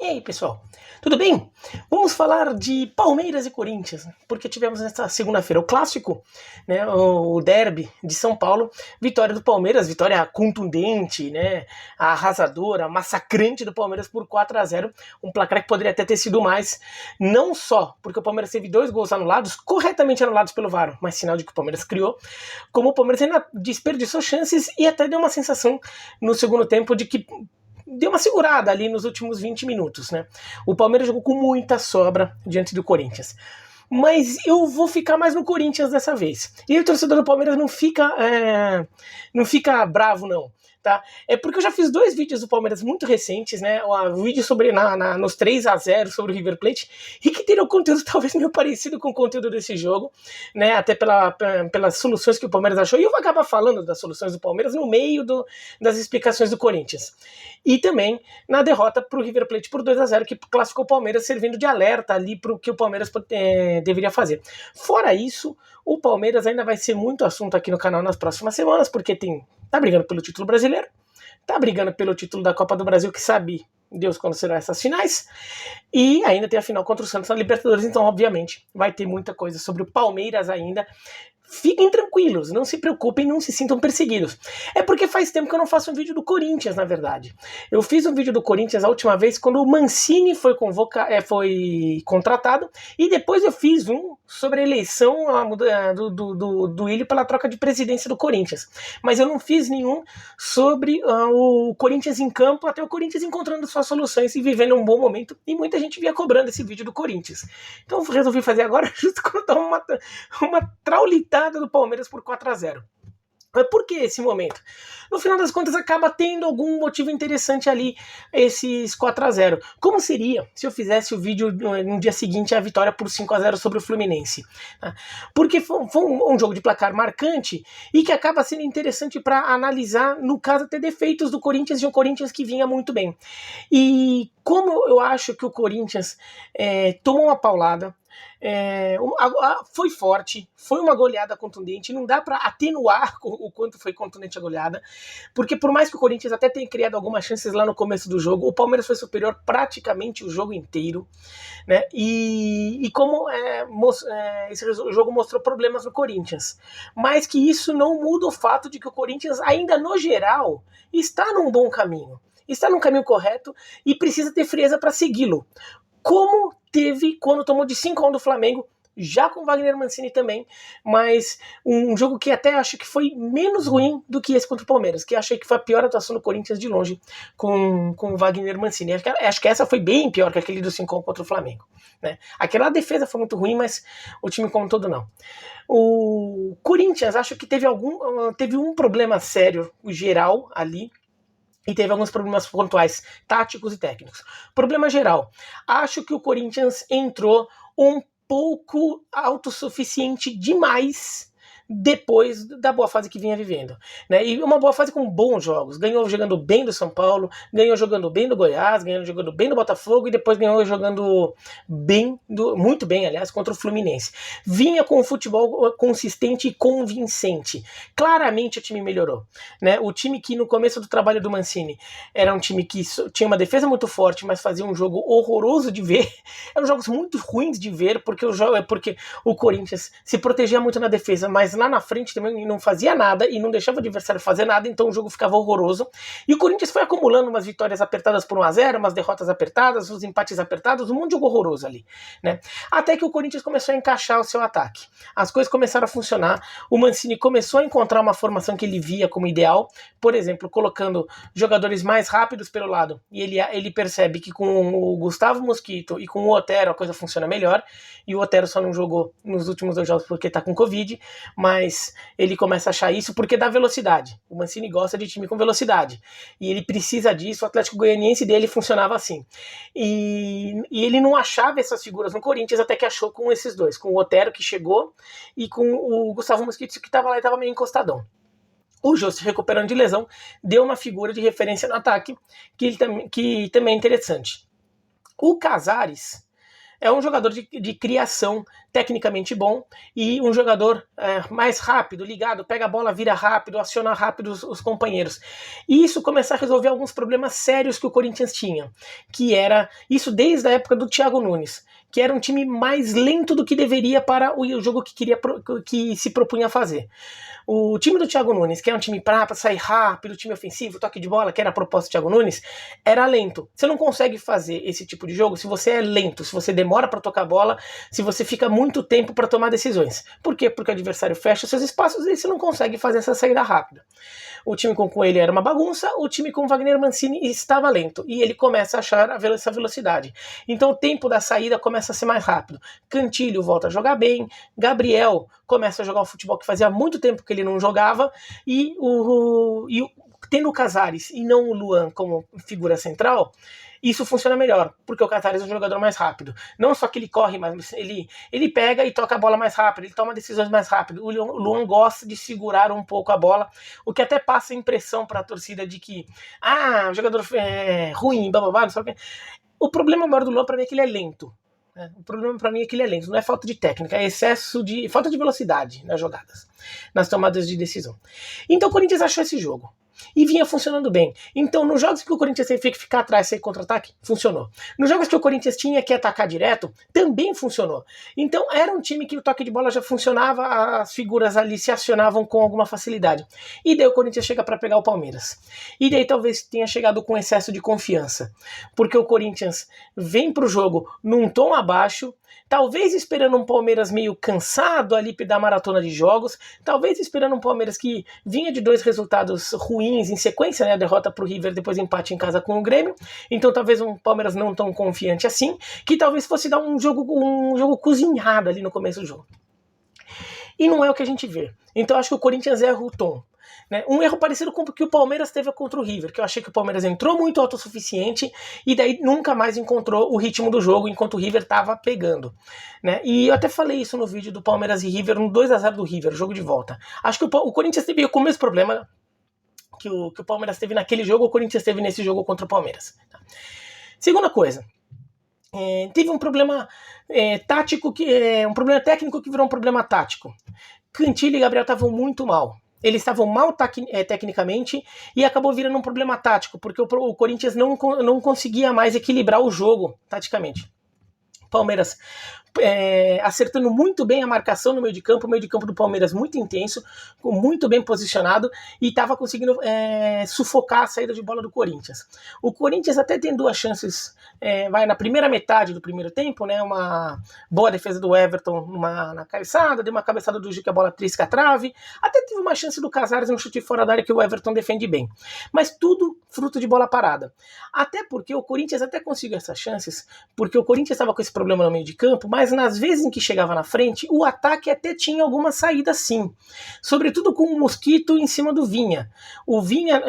E aí, pessoal, tudo bem? Vamos falar de Palmeiras e Corinthians, porque tivemos nesta segunda-feira o clássico, né, o derby de São Paulo, vitória do Palmeiras, vitória contundente, né, arrasadora, massacrante do Palmeiras por 4-0, um placar que poderia até ter sido mais, não só porque o Palmeiras teve 2 gols anulados, corretamente anulados pelo VAR, mas sinal de que o Palmeiras criou, como o Palmeiras ainda desperdiçou chances e até deu uma sensação no segundo tempo de que deu uma segurada ali nos últimos 20 minutos, né? O Palmeiras jogou com muita sobra diante do Corinthians. Mas eu vou ficar mais no Corinthians dessa vez. E o torcedor do Palmeiras não fica bravo, não. Tá? É porque eu já fiz 2 vídeos do Palmeiras muito recentes, né? O vídeo sobre nos 3-0 sobre o River Plate, e que teria um conteúdo talvez meio parecido com o conteúdo desse jogo, né? Até pelas soluções que o Palmeiras achou. E eu vou acabar falando das soluções do Palmeiras no meio das explicações do Corinthians. E também na derrota para o River Plate por 2-0, que classificou o Palmeiras, servindo de alerta ali para o que o Palmeiras deveria fazer. Fora isso, o Palmeiras ainda vai ser muito assunto aqui no canal nas próximas semanas, porque tá brigando pelo título brasileiro, tá brigando pelo título da Copa do Brasil, que sabe Deus quando serão essas finais, e ainda tem a final contra o Santos na Libertadores, então obviamente vai ter muita coisa sobre o Palmeiras ainda. Fiquem tranquilos, não se preocupem, não se sintam perseguidos. É porque faz tempo que eu não faço um vídeo do Corinthians, na verdade. Eu fiz um vídeo do Corinthians a última vez quando o Mancini foi contratado, e depois eu fiz um sobre a eleição do Willi pela troca de presidência do Corinthians. Mas eu não fiz nenhum sobre o Corinthians em campo, até o Corinthians encontrando suas soluções e vivendo um bom momento, e muita gente vinha cobrando esse vídeo do Corinthians. Então eu resolvi fazer agora, justo quando tá uma traulitada do Palmeiras por 4-0. Mas por que esse momento? No final das contas, acaba tendo algum motivo interessante ali, esses 4-0. Como seria se eu fizesse o vídeo no dia seguinte a vitória por 5-0 sobre o Fluminense? Porque foi um jogo de placar marcante e que acaba sendo interessante para analisar, no caso, até defeitos do Corinthians, de um Corinthians que vinha muito bem. E como eu acho que o Corinthians tomou uma paulada, foi forte, foi uma goleada contundente, não dá para atenuar o quanto foi contundente a goleada, porque por mais que o Corinthians até tenha criado algumas chances lá no começo do jogo, o Palmeiras foi superior praticamente o jogo inteiro, né? E como esse jogo mostrou problemas no Corinthians, mas que isso não muda o fato de que o Corinthians ainda no geral está num bom caminho, está num caminho correto e precisa ter frieza para segui-lo, como teve quando tomou de 5-1 do Flamengo, já com Wagner Mancini também, mas um jogo que até acho que foi menos ruim do que esse contra o Palmeiras, que achei que foi a pior atuação do Corinthians de longe com o Wagner Mancini. Acho que essa foi bem pior que aquele do 5-1 contra o Flamengo, né? Aquela defesa foi muito ruim, mas o time como um todo não. O Corinthians, acho que teve um problema sério, geral ali, e teve alguns problemas pontuais, táticos e técnicos. Problema geral, acho que o Corinthians entrou um pouco autossuficiente demais depois da boa fase que vinha vivendo, né? E uma boa fase com bons jogos, ganhou jogando bem do São Paulo, ganhou jogando bem do Goiás, ganhou jogando bem do Botafogo e depois ganhou jogando muito bem, aliás, contra o Fluminense. Vinha com um futebol consistente e convincente. Claramente o time melhorou, né? O time que no começo do trabalho do Mancini era um time que tinha uma defesa muito forte, mas fazia um jogo horroroso de ver. Eram jogos muito ruins de ver, porque o Corinthians se protegia muito na defesa, mas lá na frente também não fazia nada e não deixava o adversário fazer nada, então o jogo ficava horroroso. E o Corinthians foi acumulando umas vitórias apertadas por 1-0, umas derrotas apertadas, uns empates apertados, um monte de jogo horroroso ali, né? Até que o Corinthians começou a encaixar o seu ataque. As coisas começaram a funcionar, o Mancini começou a encontrar uma formação que ele via como ideal, por exemplo, colocando jogadores mais rápidos pelo lado, e ele percebe que com o Gustavo Mosquito e com o Otero a coisa funciona melhor, e o Otero só não jogou nos últimos 2 jogos porque tá com Covid, mas ele começa a achar isso porque dá velocidade. O Mancini gosta de time com velocidade, e ele precisa disso. O Atlético Goianiense dele funcionava assim, e ele não achava essas figuras no Corinthians, até que achou com esses dois, com o Otero, que chegou, e com o Gustavo Mosquito, que estava lá e estava meio encostadão. O Jô, se recuperando de lesão, deu uma figura de referência no ataque, que também é interessante. O Casares é um jogador de criação tecnicamente bom e um jogador mais rápido, ligado, pega a bola, vira rápido, aciona rápido os companheiros. E isso começar a resolver alguns problemas sérios que o Corinthians tinha, que era isso desde a época do Thiago Nunes, que era um time mais lento do que deveria para o jogo que se propunha a fazer. O time do Thiago Nunes, que é um time para sair rápido, time ofensivo, toque de bola, que era a proposta do Thiago Nunes, era lento. Você não consegue fazer esse tipo de jogo se você é lento, se você demora para tocar a bola, se você fica muito tempo para tomar decisões. Por quê? Porque o adversário fecha seus espaços e você não consegue fazer essa saída rápida. O time com Coelho era uma bagunça, o time com Wagner Mancini estava lento, e ele começa a achar essa velocidade. Então o tempo da saída começa a ser mais rápido. Cantilho volta a jogar bem, Gabriel começa a jogar o futebol que fazia muito tempo que ele não jogava, e tendo o Casares e não o Luan como figura central, isso funciona melhor, porque o Casares é um jogador mais rápido. Não só que ele corre, mas ele pega e toca a bola mais rápido, ele toma decisões mais rápido. O Luan gosta de segurar um pouco a bola, o que até passa a impressão para a torcida de que o jogador é ruim, bababá, não sei o quê. O problema maior do Luan para mim é que ele é lento. O problema para mim é que ele é lento, não é falta de técnica, é falta de velocidade nas jogadas, nas tomadas de decisão. Então o Corinthians achou esse jogo e vinha funcionando bem. Então nos jogos que o Corinthians teve que ficar atrás, sair contra-ataque, funcionou. Nos jogos que o Corinthians tinha que atacar direto, também funcionou. Então era um time que o toque de bola já funcionava, as figuras ali se acionavam com alguma facilidade. E daí o Corinthians chega para pegar o Palmeiras. E daí talvez tenha chegado com excesso de confiança, porque o Corinthians vem pro jogo num tom abaixo, talvez esperando um Palmeiras meio cansado ali da maratona de jogos, talvez esperando um Palmeiras que vinha de 2 resultados ruins em sequência, né, a derrota pro River, depois empate em casa com o Grêmio, então talvez um Palmeiras não tão confiante assim, que talvez fosse dar um jogo cozinhado ali no começo do jogo. E não é o que a gente vê. Então acho que o Corinthians erra o tom. Né? Um erro parecido com o que o Palmeiras teve contra o River, que eu achei que o Palmeiras entrou muito autossuficiente e daí nunca mais encontrou o ritmo do jogo enquanto o River estava pegando. Né? E eu até falei isso no vídeo do Palmeiras e River, no 2-0 do River, jogo de volta. Acho que o Corinthians teve o mesmo problema que o Palmeiras teve naquele jogo, o Corinthians teve nesse jogo contra o Palmeiras. Tá? Segunda coisa, teve um problema tático, um problema técnico que virou um problema tático. Cantilho e Gabriel estavam muito mal. Eles estavam mal tecnicamente e acabou virando um problema tático, porque o Corinthians não conseguia mais equilibrar o jogo taticamente. Palmeiras acertando muito bem a marcação no meio de campo, o meio de campo do Palmeiras muito intenso, muito bem posicionado e estava conseguindo sufocar a saída de bola do Corinthians. O Corinthians até tem 2 chances, na primeira metade do primeiro tempo, né, uma boa defesa do Everton na cabeçada, deu uma cabeçada do Gil que a bola trisca a trave, até teve uma chance do Casares no chute fora da área que o Everton defende bem, mas tudo fruto de bola parada. Até porque o Corinthians até conseguiu essas chances, porque o Corinthians estava com esse problema no meio de campo, mas nas vezes em que chegava na frente, o ataque até tinha alguma saída sim. Sobretudo com o Mosquito em cima do Vinha. O Vinha,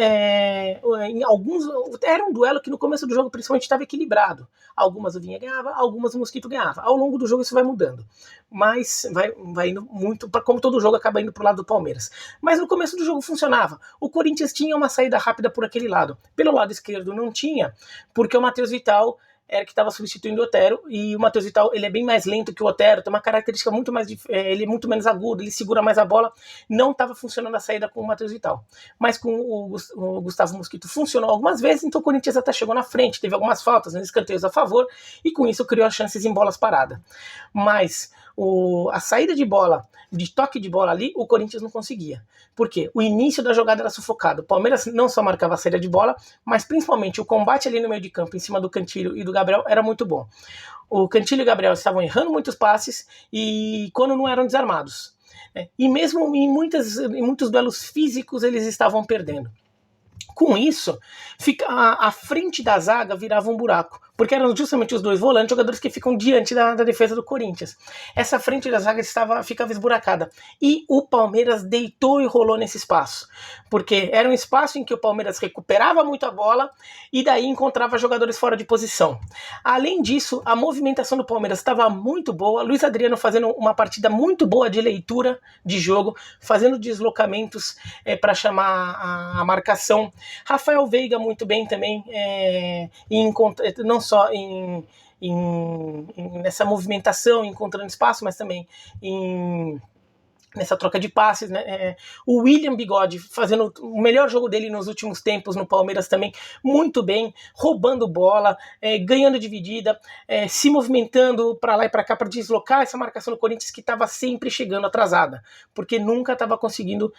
em alguns, era um duelo que no começo do jogo principalmente estava equilibrado. Algumas o Vinha ganhava, algumas o Mosquito ganhava. Ao longo do jogo isso vai mudando. Mas vai indo muito, como todo jogo acaba indo pro lado do Palmeiras. Mas no começo do jogo funcionava. O Corinthians tinha uma saída rápida por aquele lado. Pelo lado esquerdo não tinha, porque o Matheus Vital era que estava substituindo o Otero, e o Matheus Vital ele é bem mais lento que o Otero, tem uma característica muito mais, ele é muito menos agudo, ele segura mais a bola, não estava funcionando a saída com o Matheus Vital, mas com o Gustavo Mosquito funcionou algumas vezes, então o Corinthians até chegou na frente, teve algumas faltas, escanteios a favor, e com isso criou as chances em bolas paradas, mas a saída de bola, de toque de bola ali, o Corinthians não conseguia. Por quê? O início da jogada era sufocado. O Palmeiras não só marcava a saída de bola, mas principalmente o combate ali no meio de campo, em cima do Cantilho e do Gabriel, era muito bom. O Cantilho e o Gabriel estavam errando muitos passes e quando não eram desarmados. E mesmo em muitos duelos físicos eles estavam perdendo. Com isso, a frente da zaga virava um buraco, porque eram justamente os 2 volantes, jogadores que ficam diante da defesa do Corinthians. Essa frente da zaga ficava esburacada. E o Palmeiras deitou e rolou nesse espaço, porque era um espaço em que o Palmeiras recuperava muito a bola e daí encontrava jogadores fora de posição. Além disso, a movimentação do Palmeiras estava muito boa, Luiz Adriano fazendo uma partida muito boa de leitura de jogo, fazendo deslocamentos para chamar a marcação. Rafael Veiga muito bem também, não só em nessa movimentação, encontrando espaço, mas também nessa troca de passes, né? O William Bigode fazendo o melhor jogo dele nos últimos tempos no Palmeiras também, muito bem, roubando bola, ganhando dividida, se movimentando para lá e para cá para deslocar essa marcação do Corinthians que estava sempre chegando atrasada, porque nunca estava conseguindo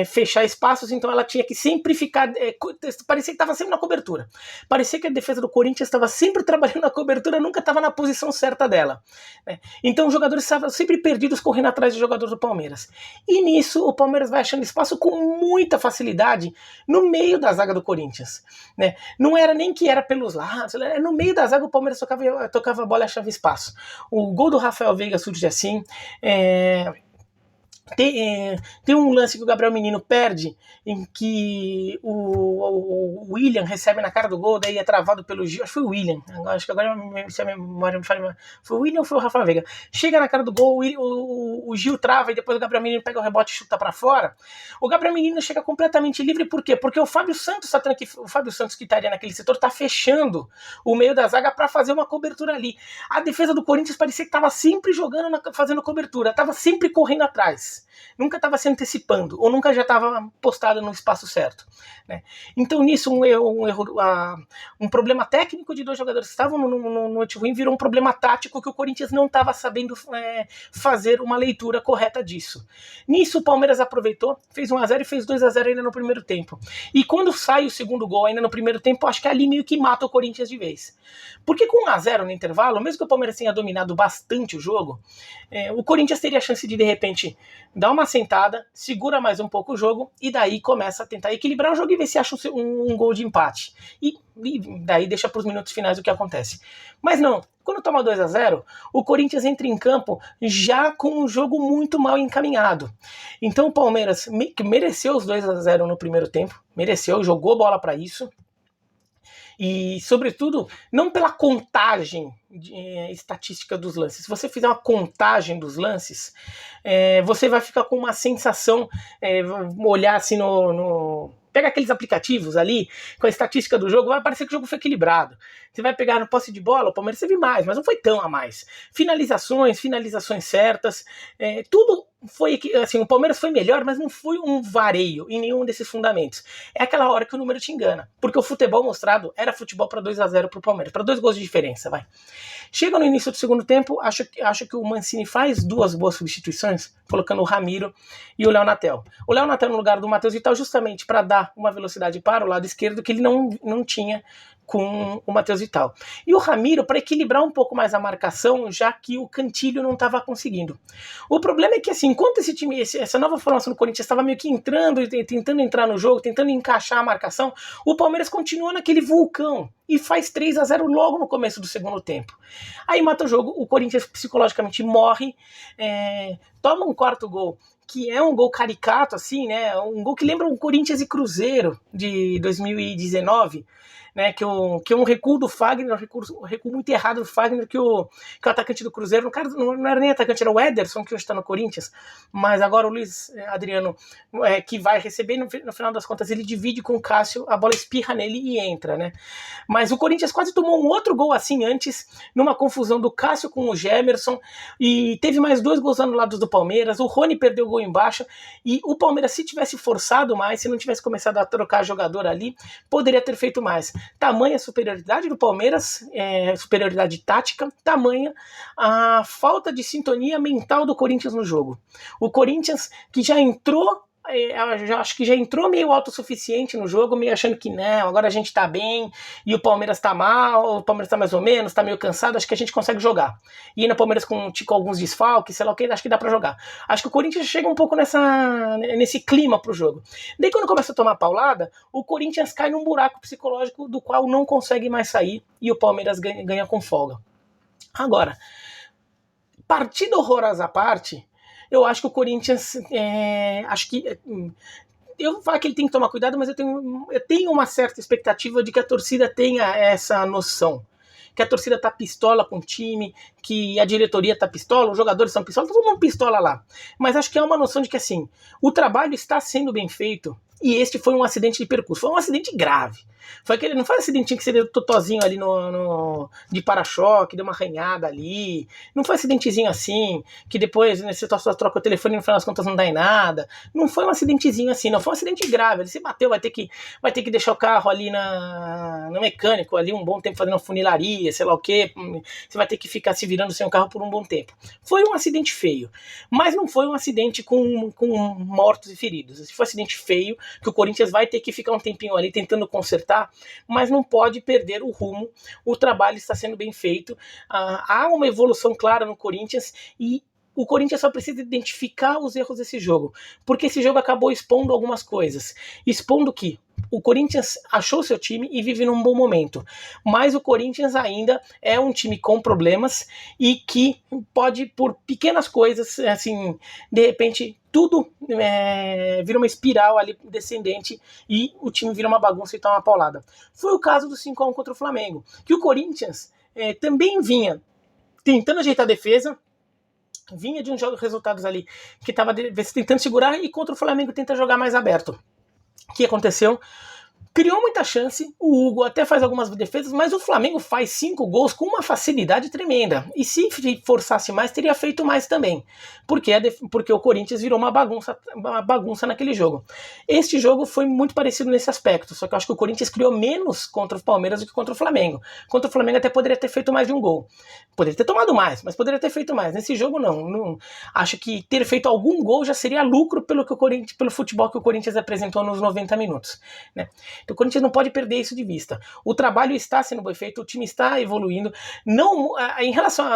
fechar espaços, então ela tinha que sempre ficar, parecia que estava sempre na cobertura, parecia que a defesa do Corinthians estava sempre trabalhando na cobertura, nunca estava na posição certa dela, né? Então os jogadores estavam sempre perdidos correndo atrás dos jogadores do Palmeiras. E nisso o Palmeiras vai achando espaço com muita facilidade no meio da zaga do Corinthians, né? Não era nem que era pelos lados, no meio da zaga o Palmeiras tocava a bola e achava espaço. O gol do Rafael Veiga surge assim. Tem um lance que o Gabriel Menino perde, em que o William recebe na cara do gol, daí é travado pelo Gil. Acho que foi o William. Acho que agora se a memória me falha. Foi o William ou foi o Rafael Veiga? Chega na cara do gol, o Gil trava e depois o Gabriel Menino pega o rebote e chuta pra fora. O Gabriel Menino chega completamente livre, por quê? Porque o Fábio Santos que estaria naquele setor tá fechando o meio da zaga pra fazer uma cobertura ali. A defesa do Corinthians parecia que tava sempre jogando, fazendo cobertura, tava sempre correndo atrás. Nunca estava se antecipando, ou nunca já estava postada no espaço certo, né? Então nisso um problema técnico de dois jogadores que estavam no ruim virou um problema tático que o Corinthians não estava sabendo fazer uma leitura correta disso. Nisso o Palmeiras aproveitou, fez 1-0 e fez 2-0 ainda no primeiro tempo. E quando sai o segundo gol ainda no primeiro tempo, acho que ali meio que mata o Corinthians de vez. Porque com 1-0 no intervalo, mesmo que o Palmeiras tenha dominado bastante o jogo, o Corinthians teria a chance de repente dá uma sentada, segura mais um pouco o jogo e daí começa a tentar equilibrar o jogo e ver se acha um gol de empate. E daí deixa para os minutos finais o que acontece. Mas não, quando toma 2-0, o Corinthians entra em campo já com um jogo muito mal encaminhado. Então o Palmeiras mereceu os 2-0 no primeiro tempo, mereceu, jogou bola para isso. E, sobretudo, não pela contagem estatística dos lances. Se você fizer uma contagem dos lances, você vai ficar com uma sensação, olhar assim pega aqueles aplicativos ali, com a estatística do jogo, vai parecer que o jogo foi equilibrado. Você vai pegar no posse de bola, o Palmeiras teve mais, mas não foi tão a mais. Finalizações certas, tudo foi assim, o Palmeiras foi melhor, mas não foi um vareio em nenhum desses fundamentos. É aquela hora que o número te engana, porque o futebol mostrado era futebol para 2-0 pro Palmeiras, para 2 gols de diferença, vai. Chega no início do segundo tempo, acho que o Mancini faz 2 boas substituições, colocando o Ramiro e o Léo Natel. O Léo Natel no lugar do Matheus Vital, justamente para dar uma velocidade para o lado esquerdo que ele não tinha com o Matheus Vital. E o Ramiro para equilibrar um pouco mais a marcação, já que o Cantilho não estava conseguindo. O problema é que, assim, enquanto essa nova formação do Corinthians estava meio que entrando, tentando entrar no jogo, tentando encaixar a marcação, o Palmeiras continua naquele vulcão e faz 3-0 logo no começo do segundo tempo. Aí mata o jogo, o Corinthians psicologicamente morre, toma um quarto gol, que é um gol caricato, assim, né? Um gol que lembra um Corinthians e Cruzeiro de 2019, né? Que é um recuo do Fagner, um recuo muito errado do Fagner, que o atacante do Cruzeiro, no caso, não era nem atacante, era o Ederson, que hoje está no Corinthians, mas agora o Luiz Adriano, que vai receber, no final das contas, ele divide com o Cássio, a bola espirra nele e entra, né? Mas o Corinthians quase tomou um outro gol assim antes, numa confusão do Cássio com o Gemerson, e teve mais 2 gols anulados do Palmeiras, o Rony perdeu o gol embaixo, e o Palmeiras, se tivesse forçado mais, se não tivesse começado a trocar jogador ali, poderia ter feito mais. Tamanha a superioridade do Palmeiras, superioridade tática, tamanha a falta de sintonia mental do Corinthians no jogo. O Corinthians, que já entrou, acho que já entrou meio autossuficiente no jogo, meio achando que não, agora a gente tá bem, e o Palmeiras tá mal, o Palmeiras tá mais ou menos, tá meio cansado, acho que a gente consegue jogar. E no Palmeiras com alguns desfalques, sei lá o que, acho que dá pra jogar. Acho que o Corinthians chega um pouco nesse clima pro jogo. Daí quando começa a tomar paulada, o Corinthians cai num buraco psicológico do qual não consegue mais sair, e o Palmeiras ganha com folga. Agora, partida horrorosa à parte, eu acho que o Corinthians, eu vou falar que ele tem que tomar cuidado, mas eu tenho uma certa expectativa de que a torcida tenha essa noção. Que a torcida tá pistola com o time, que a diretoria tá pistola, os jogadores estão pistola, todo mundo pistola lá. Mas acho que é uma noção de que, assim, o trabalho está sendo bem feito E este foi um acidente de percurso, foi um acidente grave. Foi aquele, não foi um acidentinho que seria totozinho ali de para-choque, deu uma arranhada ali. Não foi um acidentezinho assim, que depois você só troca o telefone e no final das contas não dá em nada. Não foi um acidentezinho assim, não. Foi um acidente grave. Ele se bateu, vai ter que deixar o carro ali no mecânico, ali um bom tempo fazendo uma funilaria, sei lá o quê. Você vai ter que ficar se virando sem o carro por um bom tempo. Foi um acidente feio, mas não foi um acidente com mortos e feridos. Esse foi um acidente feio, que o Corinthians vai ter que ficar um tempinho ali tentando consertar, mas não pode perder o rumo. O trabalho está sendo bem feito. Há uma evolução clara no Corinthians e o Corinthians só precisa identificar os erros desse jogo, porque esse jogo acabou expondo algumas coisas. Expondo que o Corinthians achou seu time e vive num bom momento, mas o Corinthians ainda é um time com problemas e que pode, por pequenas coisas, assim, de repente tudo vira uma espiral ali descendente e o time vira uma bagunça e tá uma paulada. Foi o caso do 5-1 contra o Flamengo, que o Corinthians também vinha tentando ajeitar a defesa, vinha de um jogo de resultados ali que estava tentando segurar e contra o Flamengo tenta jogar mais aberto. O que aconteceu? Criou muita chance, o Hugo até faz algumas defesas, mas o Flamengo faz 5 gols com uma facilidade tremenda. E se forçasse mais, teria feito mais também. Porque o Corinthians virou uma bagunça naquele jogo. Este jogo foi muito parecido nesse aspecto, só que eu acho que o Corinthians criou menos contra o Palmeiras do que contra o Flamengo. Contra o Flamengo até poderia ter feito mais de um gol. Poderia ter tomado mais, mas poderia ter feito mais. Nesse jogo não. Acho que ter feito algum gol já seria lucro pelo futebol que o Corinthians apresentou nos 90 minutos, né? Então o Corinthians não pode perder isso de vista. O trabalho está sendo bem feito, o time está evoluindo. Não, em relação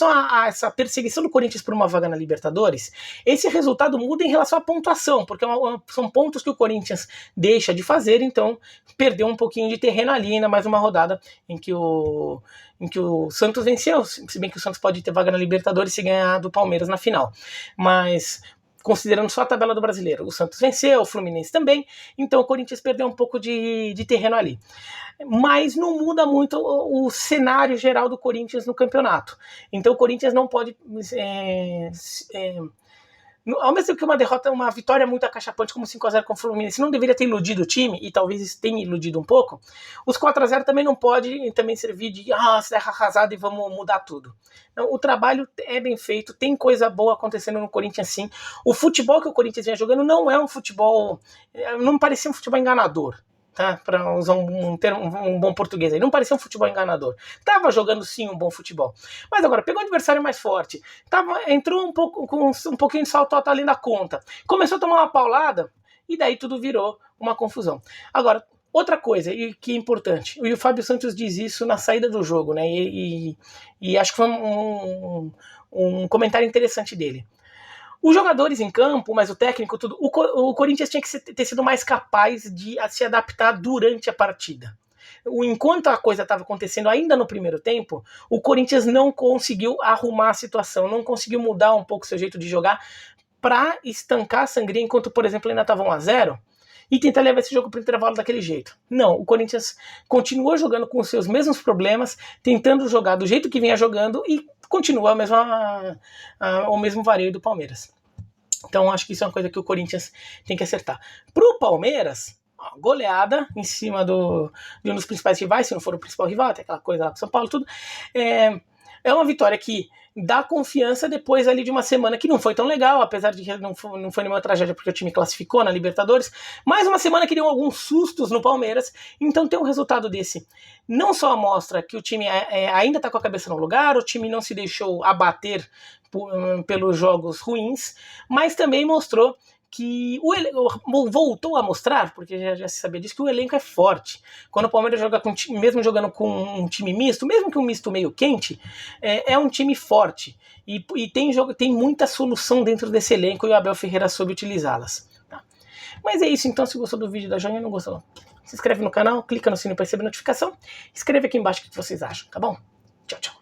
a essa perseguição do Corinthians por uma vaga na Libertadores, esse resultado muda em relação à pontuação, porque são pontos que o Corinthians deixa de fazer, então perdeu um pouquinho de terreno ali, ainda mais uma rodada em que o Santos venceu, se bem que o Santos pode ter vaga na Libertadores se ganhar do Palmeiras na final. Mas considerando só a tabela do Brasileiro, o Santos venceu, o Fluminense também, então o Corinthians perdeu um pouco de terreno ali. Mas não muda muito o cenário geral do Corinthians no campeonato. Então o Corinthians não pode... ao mesmo tempo que uma vitória muito acachapante como 5-0 com o Fluminense não deveria ter iludido o time, e talvez isso tenha iludido um pouco, os 4-0 também não pode também servir de serra arrasada e vamos mudar tudo. Então, o trabalho é bem feito, tem coisa boa acontecendo no Corinthians sim. O futebol que o Corinthians vinha jogando não é um futebol... não parecia um futebol enganador. Tá? Para usar um bom português aí, não parecia um futebol enganador. Tava jogando sim um bom futebol, mas agora pegou um adversário mais forte, entrou um pouco com um pouquinho de salto além da conta, começou a tomar uma paulada e daí tudo virou uma confusão. Agora, outra coisa que é importante, e o Fábio Santos diz isso na saída do jogo, né? E acho que foi um comentário interessante dele. Os jogadores em campo, mas o técnico, tudo, o Corinthians tinha que ter sido mais capaz de se adaptar durante a partida. Enquanto a coisa estava acontecendo ainda no primeiro tempo, o Corinthians não conseguiu arrumar a situação, não conseguiu mudar um pouco o seu jeito de jogar para estancar a sangria, enquanto, por exemplo, ainda estava 1-0, e tentar levar esse jogo para o intervalo daquele jeito. Não, o Corinthians continuou jogando com os seus mesmos problemas, tentando jogar do jeito que vinha jogando e continua o mesmo vareio do Palmeiras. Então acho que isso é uma coisa que o Corinthians tem que acertar. Pro Palmeiras, goleada em cima de um dos principais rivais, se não for o principal rival, tem aquela coisa lá do São Paulo, tudo. É uma vitória que dá confiança depois ali de uma semana que não foi tão legal, apesar de que não foi nenhuma tragédia porque o time classificou na Libertadores, mas uma semana que deu alguns sustos no Palmeiras, então ter um resultado desse não só mostra que o time ainda está com a cabeça no lugar, o time não se deixou abater pelos jogos ruins, mas também mostrou que voltou a mostrar, porque já se sabia disso, que o elenco é forte. Quando o Palmeiras joga mesmo jogando com um time misto, mesmo que um misto meio quente, é um time forte. E tem muita solução dentro desse elenco e o Abel Ferreira soube utilizá-las. Tá? Mas é isso, então, se gostou do vídeo da joinha, não gostou, se inscreve no canal, clica no sininho para receber notificação, escreve aqui embaixo o que vocês acham, tá bom? Tchau, tchau.